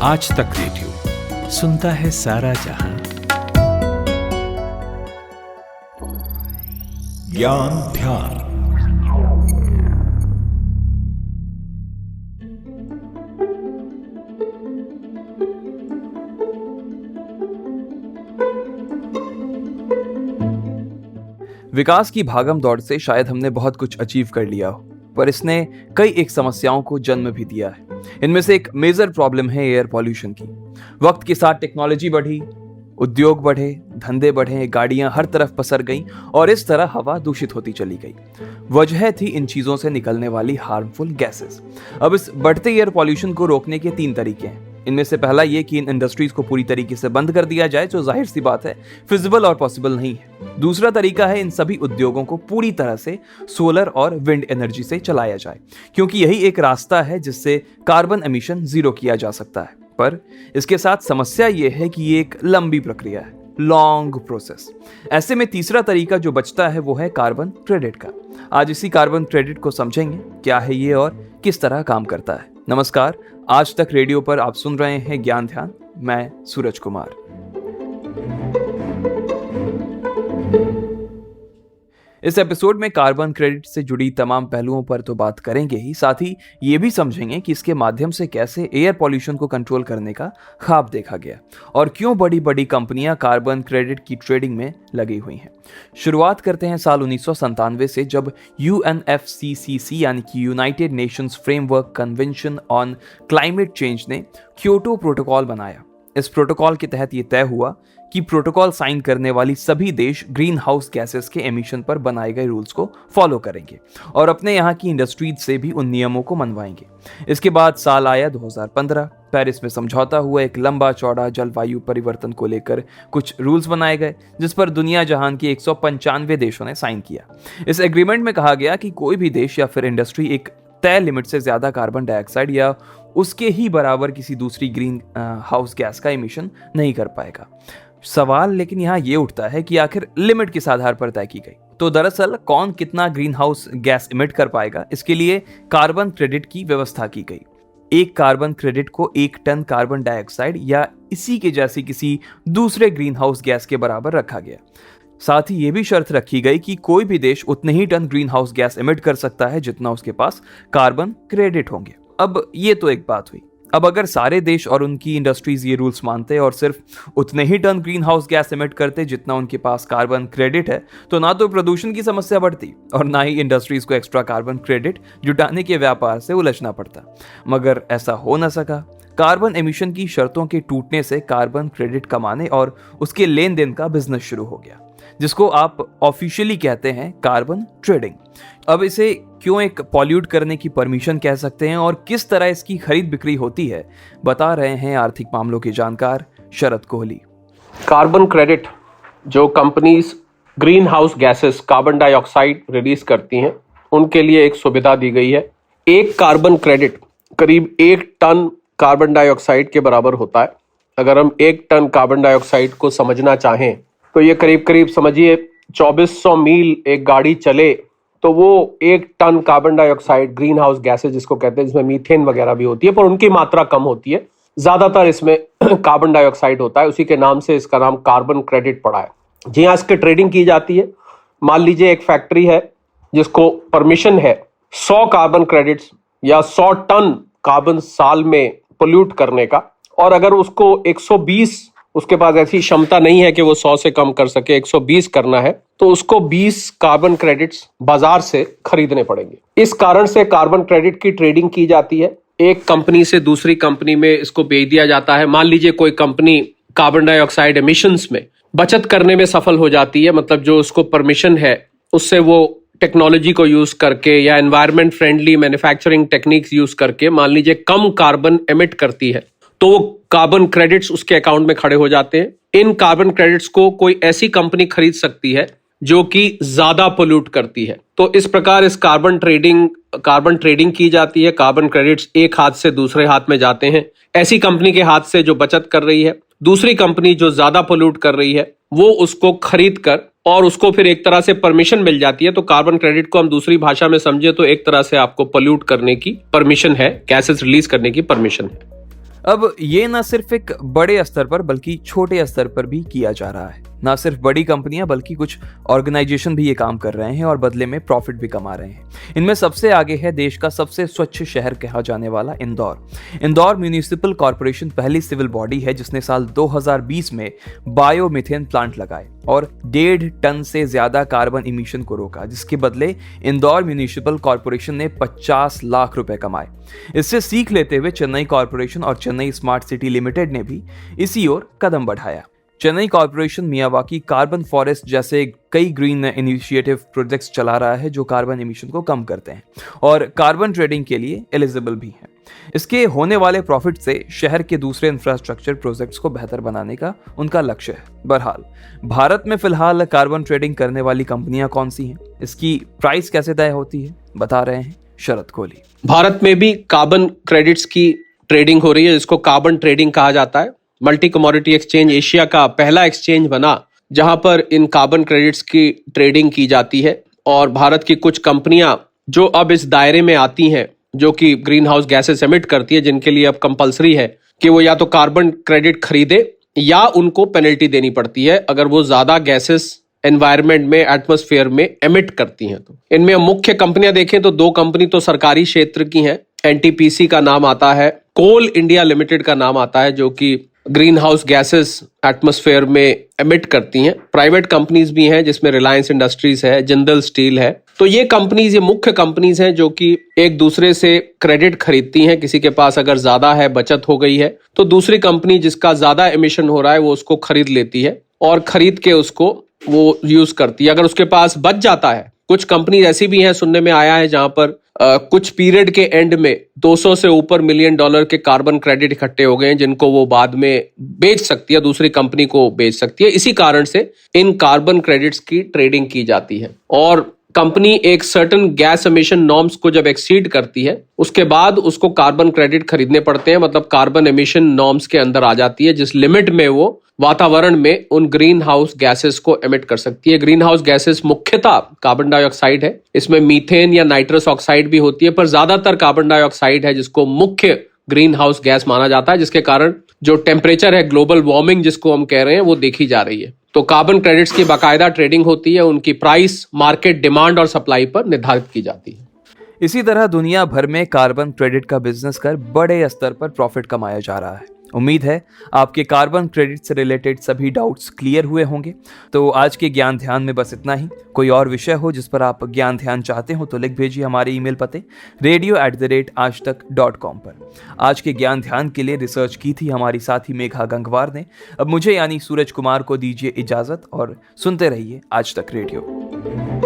आज तक रेडियो सुनता है सारा जहां। ज्ञान ध्यान। विकास की भागम दौड़ से शायद हमने बहुत कुछ अचीव कर लिया हो, पर इसने कई एक समस्याओं को जन्म भी दिया है। इनमें से एक मेजर प्रॉब्लम है एयर पॉल्यूशन की। वक्त के साथ टेक्नोलॉजी बढ़ी, उद्योग बढ़े, धंधे बढ़े, गाड़ियां हर तरफ पसर गईं और इस तरह हवा दूषित होती चली गई। वजह थी इन चीजों से निकलने वाली हार्मफुल गैसेस। अब इस बढ़ते एयर पॉल्यूशन को रोकने के 3 तरीके हैं। इनमें से पहला ये कि इन इंडस्ट्रीज को पूरी तरीके से बंद कर दिया जाए, जो जाहिर सी बात है फिजिबल और पॉसिबल नहीं है। दूसरा तरीका है इन सभी उद्योगों को पूरी तरह से सोलर और विंड एनर्जी से चलाया जाए, क्योंकि यही एक रास्ता है जिससे कार्बन एमिशन जीरो किया जा सकता है। पर इसके साथ समस्या ये है कि ये एक लंबी प्रक्रिया है, लॉन्ग प्रोसेस। ऐसे में तीसरा तरीका जो बचता है वो है कार्बन क्रेडिट का। आज इसी कार्बन क्रेडिट को समझेंगे, क्या है ये और किस तरह काम करता है। नमस्कार, आज तक रेडियो पर आप सुन रहे हैं ज्ञान ध्यान। मैं सूरज कुमार। इस एपिसोड में कार्बन क्रेडिट से जुड़ी तमाम पहलुओं पर तो बात करेंगे ही, साथ ही ये भी समझेंगे कि इसके माध्यम से कैसे एयर पॉल्यूशन को कंट्रोल करने का ख्वाब देखा गया और क्यों बड़ी बड़ी कंपनियां कार्बन क्रेडिट की ट्रेडिंग में लगी हुई हैं। शुरुआत करते हैं साल 1997 से, जब UNFCCC यानी कि United Nations framework convention on climate change ने क्योटो प्रोटोकॉल बनाया। इस प्रोटोकॉल के तहत ये तय हुआ कि प्रोटोकॉल साइन करने वाली सभी देश ग्रीन हाउस गैसेस के एमिशन पर बनाए गए रूल्स को फॉलो करेंगे और अपने यहाँ की इंडस्ट्रीज से भी उन नियमों को मनवाएंगे। इसके बाद साल आया 2015। पेरिस में समझौता हुआ, एक लंबा चौड़ा जलवायु परिवर्तन को लेकर कुछ रूल्स बनाए गए, जिस पर दुनिया जहान के 195 देशों ने साइन किया। इस एग्रीमेंट में कहा गया कि कोई भी देश या फिर इंडस्ट्री एक तय लिमिट से ज्यादा कार्बन डाइऑक्साइड या उसके ही बराबर किसी दूसरी ग्रीन हाउस गैस का एमिशन नहीं कर पाएगा। सवाल लेकिन यहाँ ये उठता है कि आखिर लिमिट किस आधार पर तय की गई। तो दरअसल कौन कितना ग्रीन हाउस गैस इमिट कर पाएगा, इसके लिए कार्बन क्रेडिट की व्यवस्था की गई। एक कार्बन क्रेडिट को 1 टन कार्बन डाइऑक्साइड या इसी के जैसी किसी दूसरे ग्रीन हाउस गैस के बराबर रखा गया। साथ ही ये भी शर्त रखी गई कि कोई भी देश उतने ही ton greenhouse gas emit कर सकता है जितना उसके पास कार्बन क्रेडिट होंगे। अब ये तो एक बात हुई। अब अगर सारे देश और उनकी इंडस्ट्रीज ये रूल्स मानते और सिर्फ उतने ही ton greenhouse gas emit करते जितना उनके पास कार्बन क्रेडिट है, तो ना तो प्रदूषण की समस्या बढ़ती और ना ही इंडस्ट्रीज को एक्स्ट्रा कार्बन क्रेडिट जुटाने के व्यापार से उलझना पड़ता। मगर ऐसा हो न सका। कार्बन एमिशन की शर्तों के टूटने से कार्बन क्रेडिट कमाने और उसके लेन देन का बिजनेस शुरू हो गया, जिसको आप ऑफिशियली कहते हैं कार्बन ट्रेडिंग। अब इसे क्यों एक पॉल्यूट करने की परमिशन कह सकते हैं और किस तरह इसकी खरीद बिक्री होती है, बता रहे हैं आर्थिक मामलों के जानकार शरद कोहली। कार्बन क्रेडिट जो companies green house gases carbon dioxide release करती हैं, उनके लिए एक सुविधा दी गई है। एक कार्बन क्रेडिट करीब 1 टन कार्बन डाइऑक्साइड के बराबर होता है। अगर हम 1 टन कार्बन डाइऑक्साइड को समझना चाहें तो ये करीब करीब समझिए 2400 मील एक गाड़ी चले तो वो 1 ton carbon dioxide greenhouse gases जिसको कहते हैं, जिसमें मीथेन वगैरह भी होती है, पर उनकी मात्रा कम होती है। ज्यादातर इसमें कार्बन डाइऑक्साइड होता है, उसी के नाम से इसका नाम कार्बन क्रेडिट पड़ा है। जी हाँ, इसकी ट्रेडिंग की जाती है। मान लीजिए एक फैक्ट्री है जिसको परमिशन है 100 कार्बन क्रेडिट्स या 100 टन कार्बन साल में पोल्यूट करने का, और अगर उसको 120, उसके पास ऐसी क्षमता नहीं है कि वो 100 से कम कर सके, 120 करना है, तो उसको 20 कार्बन क्रेडिट्स बाजार से खरीदने पड़ेंगे। इस कारण से कार्बन क्रेडिट की ट्रेडिंग की जाती है। एक कंपनी से दूसरी कंपनी में इसको बेच दिया जाता है। मान लीजिए कोई कंपनी कार्बन डाइऑक्साइड एमिशंस में बचत करने में सफल हो जाती है, मतलब जो उसको परमिशन है उससे वो टेक्नोलॉजी को यूज करके या environment friendly manufacturing techniques use करके मान लीजिए कम कार्बन एमिट करती है, तो वो कार्बन क्रेडिट्स उसके अकाउंट में खड़े हो जाते हैं। इन कार्बन क्रेडिट्स को कोई ऐसी कंपनी खरीद सकती है जो कि ज्यादा पोल्यूट करती है। तो इस प्रकार इस कार्बन ट्रेडिंग की जाती है। कार्बन क्रेडिट्स एक हाथ से दूसरे हाथ में जाते हैं। ऐसी कंपनी के हाथ से जो बचत कर रही है, दूसरी कंपनी जो ज्यादा पोल्यूट कर रही है वो उसको खरीद कर और उसको फिर एक तरह से परमिशन मिल जाती है। तो कार्बन क्रेडिट को हम दूसरी भाषा में समझे तो एक तरह से आपको पोल्यूट करने की परमिशन है, गैसेस रिलीज करने की परमिशन है। अब ये न सिर्फ एक बड़े स्तर पर बल्कि छोटे स्तर पर भी किया जा रहा है। ना सिर्फ बड़ी कंपनियां बल्कि कुछ ऑर्गेनाइजेशन भी ये काम कर रहे हैं और बदले में प्रॉफिट भी कमा रहे हैं। इनमें सबसे आगे है देश का सबसे स्वच्छ शहर कहा जाने वाला इंदौर। इंदौर म्यूनिसिपल कॉर्पोरेशन पहली सिविल बॉडी है जिसने साल 2020 में बायोमीथेन प्लांट लगाए और 1.5 टन से ज्यादा कार्बन इमिशन को रोका, जिसके बदले इंदौर म्यूनिसिपल कॉर्पोरेशन ने 50 लाख रुपए कमाए। इससे सीख लेते हुए चेन्नई कॉर्पोरेशन और चेन्नई स्मार्ट सिटी लिमिटेड ने भी इसी ओर कदम बढ़ाया। Chennai corporation Miyawaki carbon forest जैसे कई ग्रीन इनिशिएटिव प्रोजेक्ट्स चला रहा है जो कार्बन इमिशन को कम करते हैं और कार्बन ट्रेडिंग के लिए एलिजिबल भी हैं। इसके होने वाले प्रॉफिट से शहर के दूसरे इंफ्रास्ट्रक्चर प्रोजेक्ट्स को बेहतर बनाने का उनका लक्ष्य है। बहरहाल भारत में फिलहाल कार्बन ट्रेडिंग करने वाली कंपनियां कौन सी हैं, इसकी प्राइस कैसे तय होती है, बता रहे हैं शरद कोहली। भारत में भी कार्बन क्रेडिट्स की ट्रेडिंग हो रही है, जिसको कार्बन ट्रेडिंग कहा जाता है। मल्टी कमोडिटी एक्सचेंज एशिया का पहला एक्सचेंज बना जहां पर इन कार्बन क्रेडिट्स की ट्रेडिंग की जाती है और भारत की कुछ कंपनियां जो अब इस दायरे में आती हैं जो कि ग्रीन हाउस गैसेस एमिट करती है, जिनके लिए अब कंपलसरी है कि वो या तो कार्बन क्रेडिट खरीदे या उनको पेनल्टी देनी पड़ती है अगर वो ज्यादा गैसेस एनवायरनमेंट में, एटमॉस्फेयर में एमिट करती हैं। तो इनमें मुख्य कंपनियां देखें तो 2 कंपनी तो सरकारी क्षेत्र की हैं। एनटीपीसी का नाम आता है, कोल इंडिया लिमिटेड का नाम आता है जो कि ग्रीन हाउस गैसेस एटमॉस्फेयर में एमिट करती हैं। प्राइवेट कंपनीज भी हैं जिसमें रिलायंस इंडस्ट्रीज है, जिंदल स्टील है। तो ये कंपनीज, ये मुख्य कंपनीज हैं जो कि एक दूसरे से क्रेडिट खरीदती हैं। किसी के पास अगर ज्यादा है, बचत हो गई है, तो दूसरी कंपनी जिसका ज्यादा एमिशन हो रहा है वो उसको खरीद लेती है और खरीद के उसको वो यूज करती है। अगर उसके पास बच जाता है, कुछ कंपनी ऐसी भी हैं, सुनने में आया है, जहां पर कुछ पीरियड के एंड में 200 से ऊपर मिलियन डॉलर के कार्बन क्रेडिट इकट्ठे हो गए हैं जिनको वो बाद में बेच सकती है, दूसरी कंपनी को बेच सकती है। इसी कारण से इन कार्बन क्रेडिट्स की ट्रेडिंग की जाती है और कंपनी एक सर्टेन गैस एमिशन नॉर्म्स को जब एक्सीड करती है उसके बाद उसको कार्बन क्रेडिट खरीदने पड़ते हैं, मतलब कार्बन एमिशन नॉर्म्स के अंदर आ जाती है जिस लिमिट में वो वातावरण में उन ग्रीन हाउस गैसेस को एमिट कर सकती है। ग्रीन हाउस गैसेस मुख्यतः कार्बन डाइऑक्साइड है, इसमें मीथेन या नाइट्रस ऑक्साइड भी होती है, पर ज्यादातर कार्बन डाइऑक्साइड है जिसको मुख्य ग्रीन हाउस गैस माना जाता है, जिसके कारण जो टेम्परेचर है, ग्लोबल वार्मिंग जिसको हम कह रहे हैं, वो देखी जा रही है। तो कार्बन क्रेडिट्स की बाकायदा ट्रेडिंग होती है, उनकी प्राइस मार्केट डिमांड और सप्लाई पर निर्धारित की जाती है। इसी तरह दुनिया भर में कार्बन क्रेडिट का बिजनेस कर बड़े स्तर पर प्रॉफिट कमाया जा रहा है। उम्मीद है आपके कार्बन क्रेडिट से रिलेटेड सभी डाउट्स क्लियर हुए होंगे। तो आज के ज्ञान ध्यान में बस इतना ही। कोई और विषय हो जिस पर आप ज्ञान ध्यान चाहते हो तो लिख भेजिए हमारे ईमेल पते radio@aajtak.com पर। आज के ज्ञान ध्यान के लिए रिसर्च की थी हमारी साथी मेघा गंगवार ने। अब मुझे यानी सूरज कुमार को दीजिए इजाजत और सुनते रहिए आज तक रेडियो।